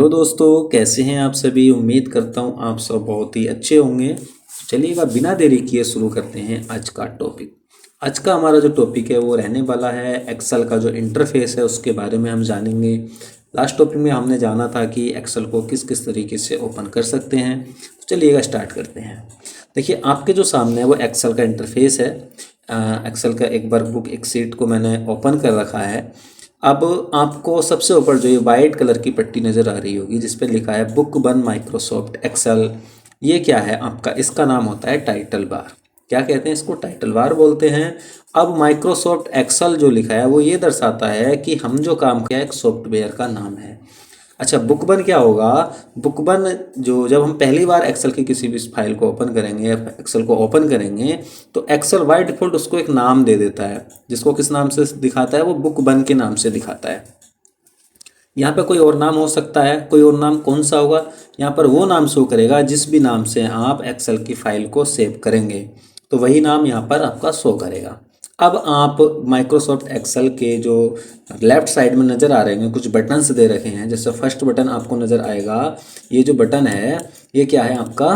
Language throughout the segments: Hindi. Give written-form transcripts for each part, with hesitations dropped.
हेलो दोस्तों, कैसे हैं आप सभी। उम्मीद करता हूं आप सब बहुत ही अच्छे होंगे। चलिएगा बिना देरी किए शुरू करते हैं आज का टॉपिक। आज का हमारा जो टॉपिक है वो रहने वाला है एक्सेल का जो इंटरफेस है उसके बारे में हम जानेंगे। लास्ट टॉपिक में हमने जाना था कि एक्सेल को किस किस तरीके से ओपन कर सकते हैं। तो चलिएगा स्टार्ट करते हैं। देखिए आपके जो सामने है वो एक्सेल का इंटरफेस है। एक्सेल का एक वर्कबुक एक सीट को मैंने ओपन कर रखा है। अब आपको सबसे ऊपर जो ये वाइट कलर की पट्टी नज़र आ रही होगी जिस पे लिखा है बुक वन माइक्रोसॉफ्ट एक्सेल। ये क्या है आपका, इसका नाम होता है टाइटल बार। क्या कहते हैं इसको, टाइटल बार बोलते हैं। अब माइक्रोसॉफ्ट एक्सेल जो लिखा है वो ये दर्शाता है कि हम जो काम किया एक सॉफ्टवेयर का नाम है। अच्छा, बुक वन क्या होगा। बुक वन जो जब हम पहली बार एक्सेल की किसी भी फाइल को ओपन करेंगे, एक्सेल को ओपन करेंगे तो एक्सेल बाय डिफ़ॉल्ट उसको एक नाम दे देता है, जिसको किस नाम से दिखाता है, वो बुक वन के नाम से दिखाता है। यहाँ पे कोई और नाम हो सकता है, कोई और नाम कौन सा होगा, यहाँ पर वो नाम शो करेगा जिस भी नाम से आप एक्सेल की फाइल को सेव करेंगे तो वही नाम यहाँ पर आपका शो करेगा। अब आप माइक्रोसॉफ्ट एक्सेल के जो लेफ़्ट साइड में नज़र आ रहे हैं कुछ बटन्स दे रखे हैं। जैसे फर्स्ट बटन आपको नज़र आएगा, ये जो बटन है ये क्या है आपका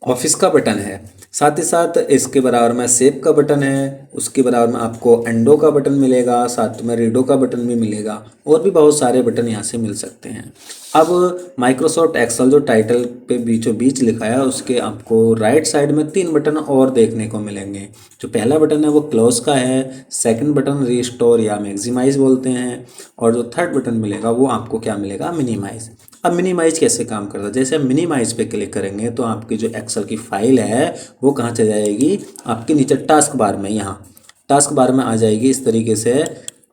ऑफिस का बटन है। साथ ही साथ इसके बराबर में सेव का बटन है, उसके बराबर में आपको एंडो का बटन मिलेगा, साथ में रीडो का बटन भी मिलेगा और भी बहुत सारे बटन यहाँ से मिल सकते हैं। अब माइक्रोसॉफ्ट एक्सेल जो टाइटल पे बीचों बीच लिखा है उसके आपको राइट साइड में 3 बटन और देखने को मिलेंगे। जो पहला बटन है वो क्लोज का है, सेकंड बटन रिस्टोर या मैक्सिमाइज बोलते हैं और जो थर्ड बटन मिलेगा वो आपको क्या मिलेगा, मिनिमाइज। अब मिनिमाइज कैसे काम करता है, जैसे हम मिनिमाइज पे क्लिक करेंगे तो आपकी जो एक्सेल की फाइल है वो कहाँ चली जाएगी, आपके नीचे टास्क बार में, यहाँ टास्क बार में आ जाएगी इस तरीके से।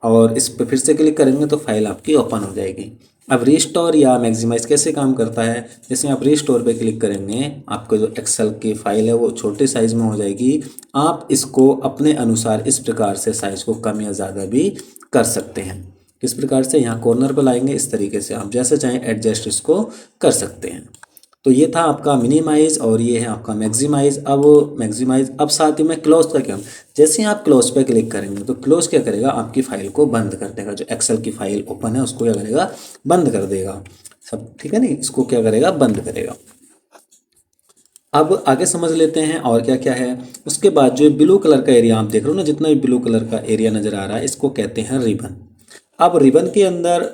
और इस पर फिर से क्लिक करेंगे तो फाइल आपकी ओपन हो जाएगी। अब रिस्टोर या मैक्सिमाइज कैसे काम करता है, जैसे आप रिस्टोर पे क्लिक करेंगे आपको जो एक्सेल की फाइल है वो छोटे साइज़ में हो जाएगी। आप इसको अपने अनुसार इस प्रकार से साइज़ को कम या ज़्यादा भी कर सकते हैं। किस प्रकार से, यहाँ कॉर्नर पर लाएंगे इस तरीके से आप जैसे चाहें एडजस्ट इसको कर सकते हैं। तो ये था आपका मिनिमाइज और ये है आपका मैक्सिमाइज। अब मैक्सिमाइज, अब साथ ही में क्लोज का क्या, जैसे ही आप क्लोज पे क्लिक करेंगे तो क्लोज क्या करेगा, आपकी फाइल को बंद कर देगा। जो एक्सेल की फाइल ओपन है उसको क्या करेगा, बंद कर देगा। सब ठीक है नहीं, इसको क्या करेगा, बंद करेगा। अब आगे समझ लेते हैं और क्या क्या है। उसके बाद जो ब्लू कलर का एरिया आप देख रहे हो ना, जितना भी ब्लू कलर का एरिया नज़र आ रहा है इसको कहते हैं रिबन। अब रिबन के अंदर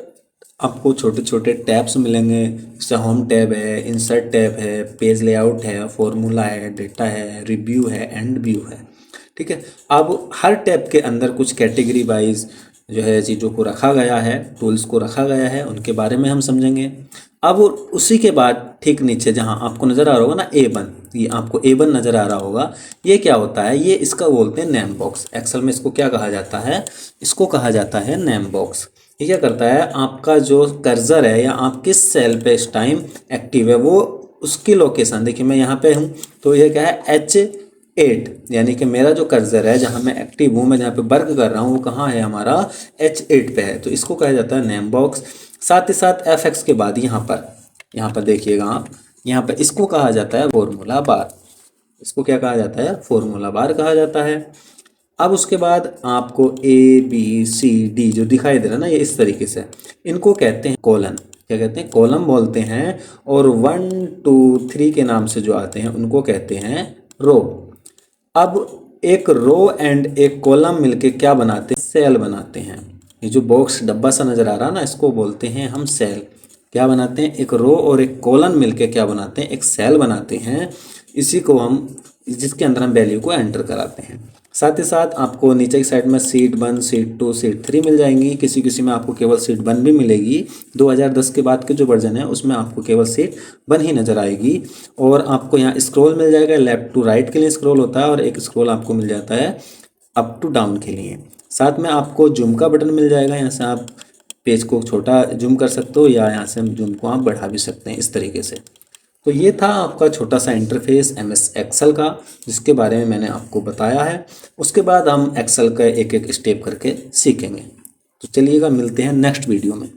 आपको छोटे छोटे टैब्स मिलेंगे, जैसे होम टैब है, इंसर्ट टैब है, पेज लेआउट है, फॉर्मूला है, डेटा है, रिव्यू है, एंड व्यू है। ठीक है। अब हर टैब के अंदर कुछ कैटेगरी वाइज जो है चीज़ों को रखा गया है, टूल्स को रखा गया है, उनके बारे में हम समझेंगे। अब उसी के बाद ठीक नीचे जहाँ आपको नज़र आ रहा होगा ना A1, ये आपको A1 नज़र आ रहा होगा, ये क्या होता है, ये इसका बोलते हैं नेम बॉक्स। एक्सेल में इसको क्या कहा जाता है, इसको कहा जाता है नेम बॉक्स। ये क्या करता है, आपका जो कर्सर है या आप किस सेल पे इस टाइम एक्टिव है वो उसकी लोकेशन, देखिए मैं यहाँ पे हूँ तो ये क्या है H8, यानी कि मेरा जो कर्सर है जहाँ मैं एक्टिव हूँ, मैं जहाँ पे वर्क कर रहा हूँ वो कहाँ है, हमारा H8 पे है, तो इसको कहा जाता है नेम बॉक्स। साथ ही साथ F6 के बाद यहाँ पर देखिएगा आप, यहाँ पर इसको कहा जाता है फॉर्मूला बार। इसको क्या कहा जाता है, फॉर्मूला बार कहा जाता है। अब उसके बाद आपको ABCD जो दिखाई दे रहा है ना, ये इस तरीके से, इनको कहते हैं कॉलम। क्या कहते हैं, कॉलम बोलते हैं। और 1 2 3 के नाम से जो आते हैं उनको कहते हैं रो। अब एक रो एंड एक कॉलम मिलके क्या बनाते हैं, सेल बनाते हैं। ये जो बॉक्स डब्बा सा नज़र आ रहा है ना, इसको बोलते हैं हम सेल। क्या बनाते हैं, एक रो और एक कॉलम मिलके क्या बनाते हैं, एक सेल बनाते हैं। इसी को हम, जिसके अंदर हम वैल्यू को एंटर कराते हैं। साथ ही साथ आपको नीचे की साइड में सीट 1, सीट 2, सीट 3 मिल जाएंगी। किसी किसी में आपको केवल सीट 1 भी मिलेगी। 2010 के बाद के जो वर्जन है उसमें आपको केवल सीट 1 ही नज़र आएगी। और आपको यहाँ स्क्रॉल मिल जाएगा, लेफ्ट टू राइट के लिए स्क्रॉल होता है, और एक स्क्रॉल आपको मिल जाता है अप टू डाउन के लिए। साथ में आपको जूम का बटन मिल जाएगा, यहाँ से आप पेज को छोटा जूम कर सकते हो या यहाँ से जूम को आप बढ़ा भी सकते हैं इस तरीके से। तो ये था आपका छोटा सा इंटरफेस MS एक्सेल का, जिसके बारे में मैंने आपको बताया है। उसके बाद हम एक्सेल का एक एक स्टेप करके सीखेंगे। तो चलिएगा, मिलते हैं नेक्स्ट वीडियो में।